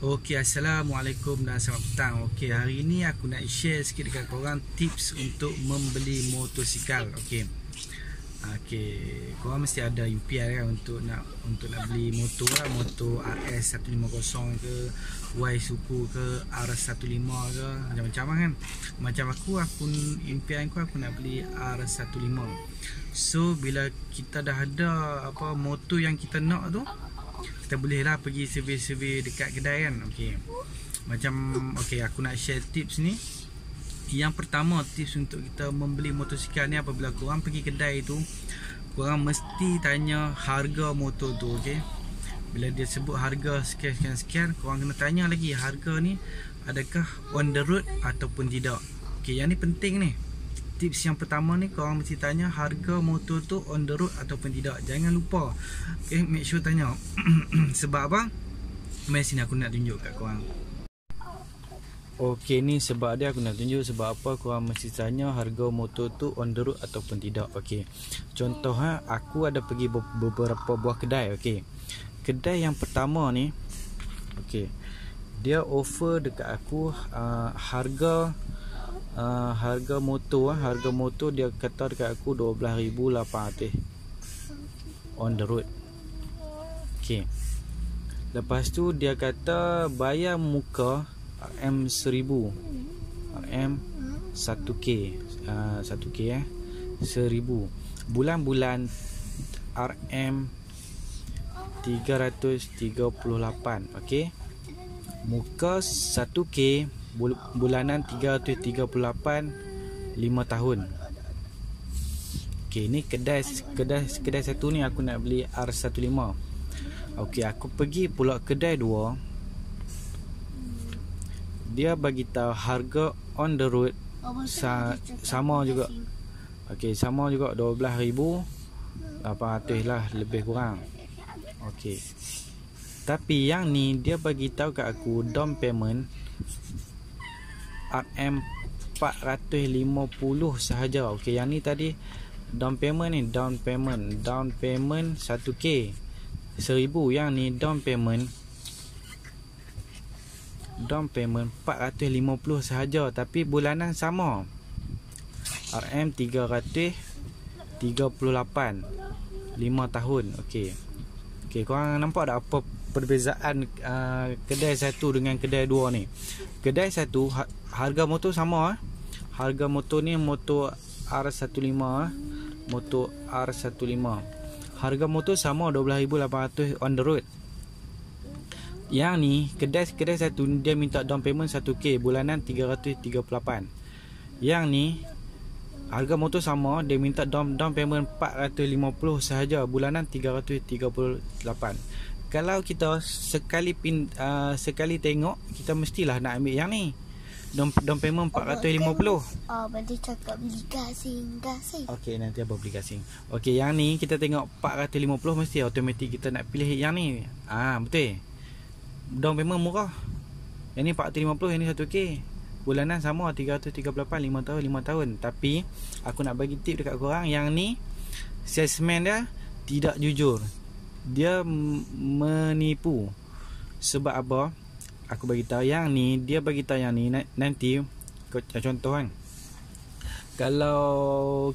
Okey, Assalamualaikum dan selamat petang. Okey, hari ini aku nak share sikit dekat korang tips untuk membeli motosikal. Okey. Okey, korang mesti ada impian kan untuk nak beli motor lah, motor RS150 ke, Y Suku ke, R15 ke, macam-macam kan. Macam aku impian aku nak beli R15. So bila kita dah ada motor yang kita nak tu, kita boleh lah pergi survey-survey dekat kedai kan. Okey. Aku nak share tips ni. Yang pertama, tips untuk kita membeli motosikal ni, apabila korang pergi kedai tu, korang mesti tanya harga motor tu. Okey. Bila dia sebut harga sekian, korang kena tanya lagi harga ni adakah on the road ataupun tidak. Okey, yang ni penting ni. Tips yang pertama ni, korang mesti tanya harga motor tu on the road ataupun tidak. Jangan lupa. Okay, make sure tanya. Sebab apa? Mari sini aku nak tunjuk kat korang. Okay, ni sebab dia aku nak tunjuk sebab apa korang mesti tanya harga motor tu on the road ataupun tidak. Okay, contoh aku ada pergi beberapa buah kedai. Okay, kedai yang pertama ni, okay, dia offer dekat aku harga motor dia kata dekat aku 12,800 on the road. Okey. Lepas tu dia kata bayar muka RM1,000. RM1K. 1K 1,000. Bulan-bulan RM338. Okey. Muka 1K, bulanan 338, 5 tahun. Okey, ni kedai satu ni aku nak beli R15. Okey, aku pergi pula kedai 2. Dia bagi tahu harga on the road sama juga. Okey, sama juga 12,800 lah, lebih kurang. Okey. Tapi yang ni dia bagi tahu kat aku down payment RM450 sahaja. Okey, yang ni tadi down payment 1K 1,000. Yang ni down payment 450 sahaja, tapi bulanan sama RM338, 5 tahun. Okey. Okey, korang nampak tak apa perbezaan kedai satu dengan kedai 2 ni? Kedai satu harga motor sama. Harga motor ni motor R15, motor R15. Harga motor sama 12,800 on the road. Yang ni kedai satu dia minta down payment 1K, bulanan 338. Yang ni harga motor sama, dia minta down payment 450 sahaja, bulanan 338. Kalau kita sekali tengok, kita mestilah nak ambil yang ni. Down payment 450. Berarti cakap beli gasing. Okey, nanti abang beli gasing. Okey, yang ni kita tengok 450, mesti automatik kita nak pilih yang ni. Betul. Down payment murah. Yang ni 450, yang ni 1K. Bulanan sama 338, 5 tahun. Tapi aku nak bagi tip dekat korang, yang ni salesman dia tidak jujur. Dia menipu. Sebab apa? Aku bagi tahu yang ni, dia bagi tahu yang ni nanti contoh kan. Kalau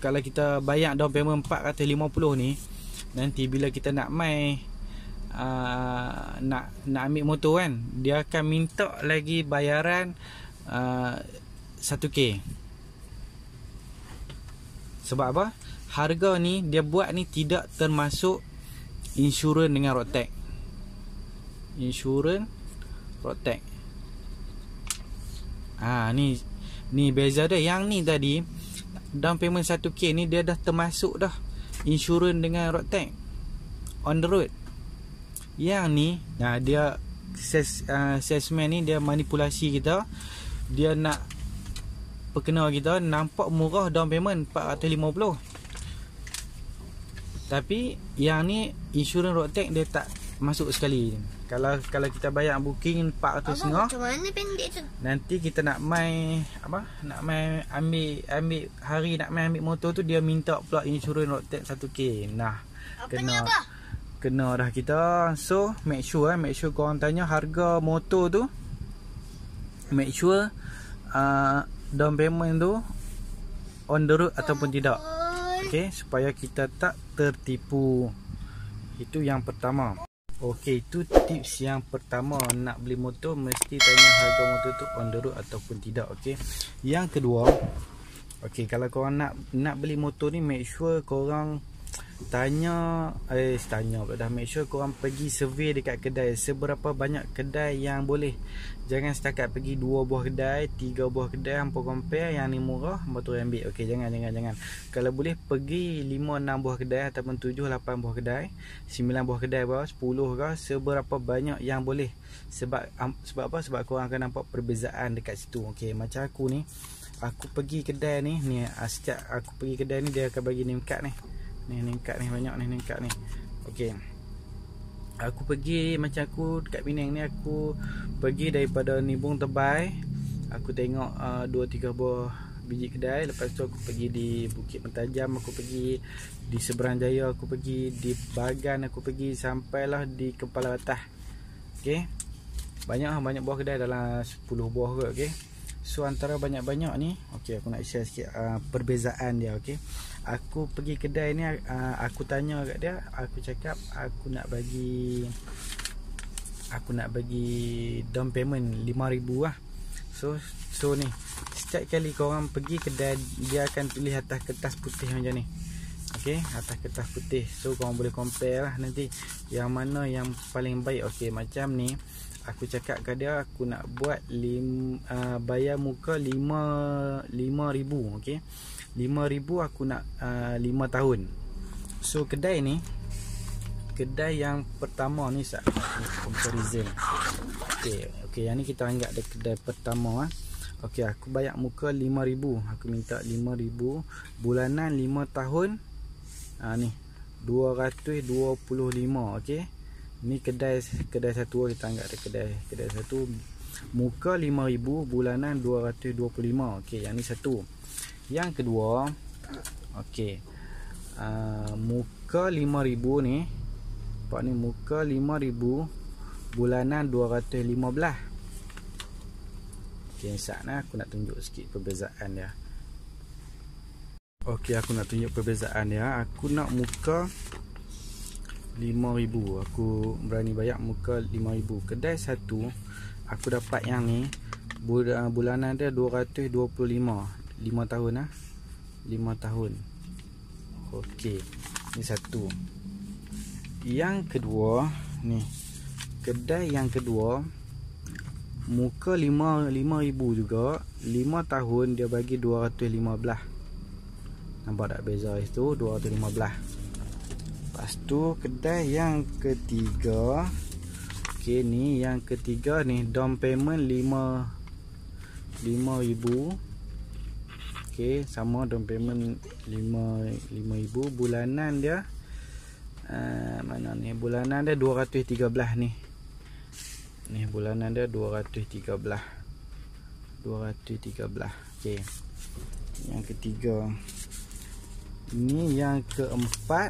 kita bayar down payment 450 ni, nanti bila kita nak nak ambil motor kan, dia akan minta lagi bayaran 1K. Sebab apa? Harga ni dia buat ni tidak termasuk insurans dengan road tax. Insurans, road tax. Ni beza dia. Yang ni tadi down payment 1K ni dia dah termasuk dah insurans dengan road tax on the road. Yang ni dia salesman ni dia manipulasi kita. Dia nak perkenal kita nampak murah down payment 450. Tapi yang ni insurans road tax dia tak masuk sekali. Kalau kita bayar booking 450, macam mana pendek tu? nanti kita nak ambil hari nak ambil motor tu, dia minta pula insurans road tax 1K. Apa ni apa? kena dah kita. So make sure korang tanya harga motor tu, make sure down payment tu on the road ataupun tidak. Okay, supaya kita tak tertipu. Itu yang pertama. Okay, itu tips yang pertama. Nak beli motor mesti tanya harga motor tu on the road ataupun tidak. Okay, yang kedua, okay, kalau korang nak beli motor ni, make sure korang make sure korang pergi survey dekat kedai, seberapa banyak kedai yang boleh. Jangan setakat pergi 2 buah kedai, 3 buah kedai, hampa compare yang ni murah, hampa tu ambil. Okey, jangan. Kalau boleh pergi 5-6 buah kedai ataupun 7-8 buah kedai, 9 buah kedai bawah, 10 ke, seberapa banyak yang boleh. Sebab apa? Sebab korang akan nampak perbezaan dekat situ. Okey, macam aku ni, aku pergi kedai ni, setiap aku pergi kedai ni dia akan bagi name card ni. Name card ni banyak ni, name card ni. Okey. Aku pergi, macam aku dekat Penang ni, aku pergi daripada Nibung Tebai, aku tengok 2-3 buah biji kedai. Lepas tu aku pergi di Bukit Mentajam, aku pergi di Seberang Jaya, aku pergi di Bagan, aku pergi sampailah di Kepala Batah. Okey. Banyak buah kedai, dalam 10 buah kot. Okey. So antara banyak-banyak ni, okey, aku nak share sikit perbezaan dia. Okey, aku pergi kedai ni, aku tanya kat dia, aku cakap aku nak bagi down payment 5,000 lah. So ni, setiap kali korang pergi kedai, dia akan tulis atas kertas putih macam ni. Okey, atas kertas putih. So korang boleh compare lah nanti yang mana yang paling baik. Okey, macam ni, aku cakap kat dia aku nak buat bayar muka 5,000. Okey, 5,000 aku nak 5 tahun. So kedai yang pertama ni, comparison. Okey, yang ni kita anggap ada kedai pertama. Okey, aku bayar muka 5,000. Aku minta 5,000 bulanan 5 tahun. Ni 225. Okey, ni kedai satu, kita anggap ada kedai satu, muka 5,000 bulanan 225. Okey, yang ni satu. Yang kedua, okey, muka 5,000 ni, pak ni muka 5,000 bulanan 215. Okey, saatnya aku nak tunjuk sikit perbezaan dia. Okey, aku nak tunjuk perbezaan dia. Aku nak muka 5,000. Aku berani bayar muka 5,000. Kedai satu aku dapat yang ni, bulanan dia 225. 5 tahun 5 tahun. Okey, ni satu. Yang kedua ni, kedai yang kedua muka 5,000 juga, 5 tahun dia bagi 215. Nampak tak beza itu? 215. Lepas tu kedai yang ketiga. Okey, ni yang ketiga ni, down payment 5,000. Okey, sama down payment 5,000. Bulanan dia mana ni? Bulanan dia 213 ni. Ni bulanan dia 213. Okey, yang ketiga. Ni yang keempat,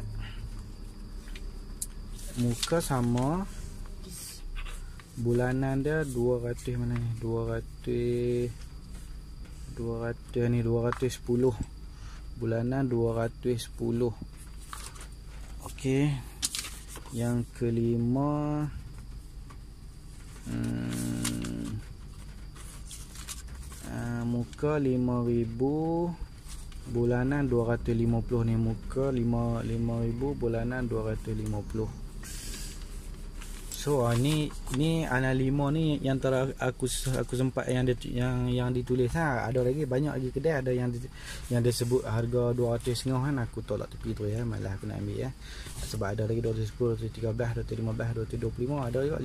muka sama, bulanan dia 200, mana ni? 200 ni 210. Bulanan 210. Okey, yang kelima, muka 5,000 bulanan 250 ni, muka 5,000 bulanan 250. So ni ana 5 ni yang aku sempat yang ditulis ada lagi banyak lagi kedai ada yang dia sebut harga 200.5 kan, aku tolak tepi tu ya, malah aku nak ambil sebab ada lagi 210, 213, 215, 225 ada juga.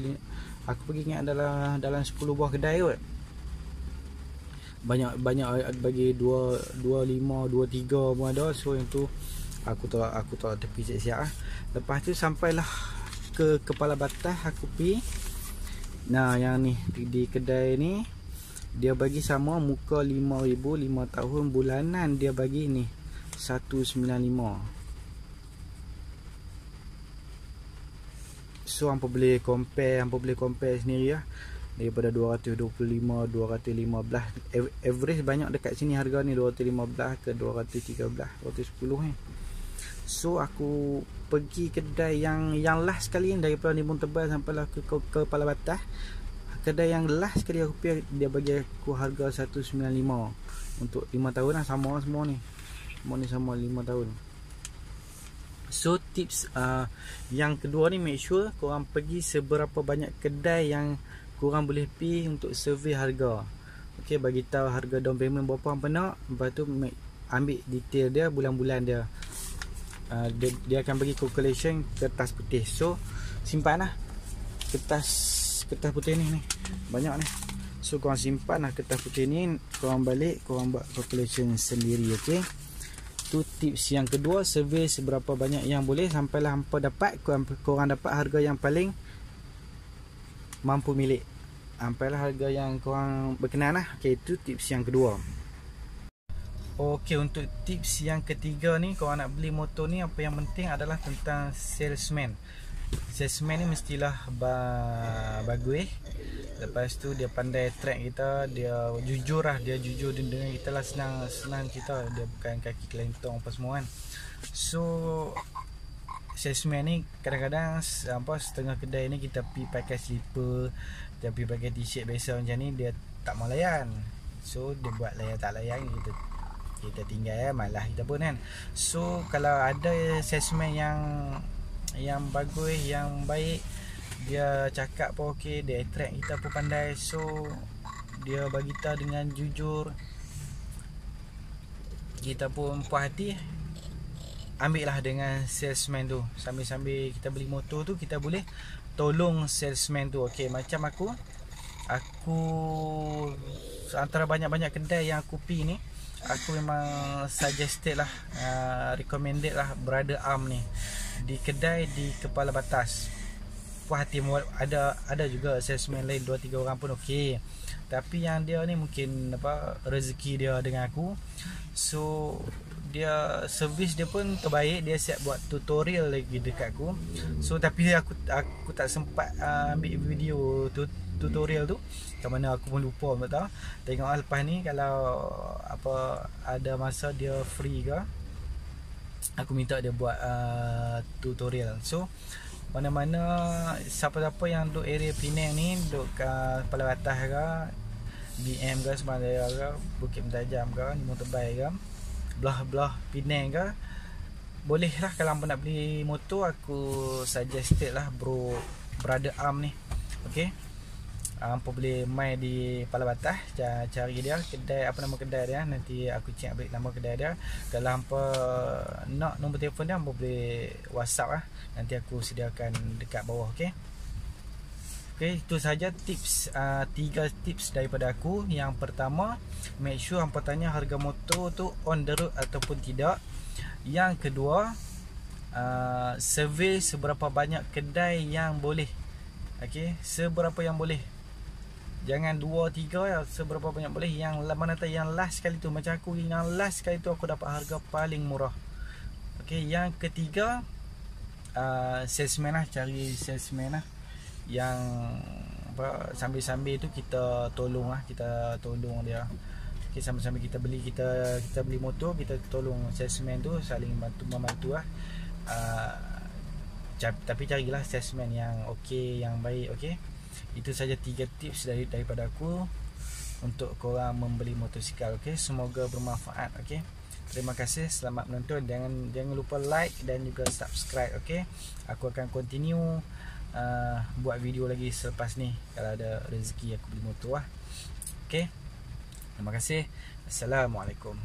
Aku pergi ingat dalam 10 buah kedai kot. Banyak bagi 25, 23 pun ada. So yang tu aku tolak tepi siap-siap. Lepas tu sampailah ke Kepala Batah, aku pergi. Nah, yang ni di kedai ni dia bagi sama muka 5,000, 5 tahun, bulanan dia bagi ni 195. So hampa boleh compare sendiri lah. Daripada 225, 215, average banyak dekat sini harga ni 215 ke 213, 210 ni. So aku pergi kedai yang last sekali daripada Limbung Tebal sampailah ke Kepala Batas. Kedai yang last sekali aku pergi, dia bagi aku harga 195 untuk 5 tahun lah, sama semua ni. Semua ni sama 5 tahun. So tips yang kedua ni, make sure korang pergi seberapa banyak kedai yang korang boleh pergi untuk survey harga. Okay, bagi tahu harga down payment berapa hampa nak. Lepas tu ambil detail dia, bulan-bulan dia. Dia akan bagi calculation kertas putih. So simpan lah kertas putih ni banyak ni. So korang simpan lah kertas putih ni, korang balik, korang buat calculation sendiri. Okay, tu tips yang kedua, survey seberapa banyak yang boleh sampailah hampa dapat, korang dapat harga yang paling mampu milik. Sampailah harga yang korang berkenan lah. Okay, itu tips yang kedua. Okay, untuk tips yang ketiga ni, korang nak beli motor ni, apa yang penting adalah tentang salesman. Salesman ni mestilah bagus. Lepas tu dia pandai track kita, dia jujur lah, dia jujur dengan kita lah, senang kita, dia bukan kaki kelentong apa semua kan. So salesman ni kadang-kadang setengah kedai ni kita pergi pakai slipper, kita pergi pakai t-shirt biasa macam ni, dia tak mau layan. So dia buat layan tak layan, kita tinggal malah kita pun kan. So kalau ada salesman yang bagus, yang baik, dia cakap pun okey, dia attract kita pun pandai, so dia bagi tahu dengan jujur, kita pun puas hati. Ambil lah dengan salesman tu. Sambil-sambil kita beli motor tu, kita boleh tolong salesman tu. Okay, macam aku antara banyak-banyak kedai yang aku pergi ni, aku memang suggested lah, recommended lah Brother Arm ni di kedai di Kepala Batas. Puas hati. Ada juga salesman lain 2-3 orang pun okey, tapi yang dia ni mungkin rezeki dia dengan aku. So dia servis dia pun terbaik, dia siap buat tutorial lagi dekat aku. So tapi aku tak sempat ambil video tutorial tu, kat mana aku pun lupa betul. Tengok lepas ni kalau ada masa dia free ke, aku minta dia buat tutorial. So mana-mana siapa-siapa yang duduk area Penang ni, duduk Kepala Batas ke, BM ke, Semandaya ke, Bukit Mentajam ke, Limbung Tebal ke, belah-belah Penang ke, boleh lah. Kalau nak beli motor, aku suggested lah Brother Arm ni. Okay, hampa boleh main di Kepala Batas, cari dia kedai, apa nama kedai dia, nanti aku check balik nama kedai dia. Kalau hampa nak nombor telefon dia, hampa boleh WhatsApp lah, nanti aku sediakan dekat bawah. Okay, itu saja tips, 3 tips daripada aku. Yang pertama, make sure hampa tanya harga motor tu on the road ataupun tidak. Yang kedua, survey seberapa banyak kedai yang boleh. Okay, seberapa yang boleh, jangan 2-3 ya, seberapa banyak boleh. Yang mana tahu yang last sekali tu, macam aku yang last sekali tu aku dapat harga paling murah. Okay, yang ketiga, salesman lah, cari salesman lah yang sambil-sambil tu kita tolong lah, kita tolong dia. Okay, sambil-sambil kita beli motor, kita tolong salesman tu, saling membantu lah. Tapi carilah salesman yang okey, yang baik. Okay, itu saja 3 tips daripada aku untuk korang membeli motosikal. Okay, semoga bermanfaat. Okay, terima kasih, selamat menonton. Jangan lupa like dan juga subscribe. Okay, aku akan continue buat video lagi selepas ni kalau ada rezeki aku beli motor lah. Okay, terima kasih. Assalamualaikum.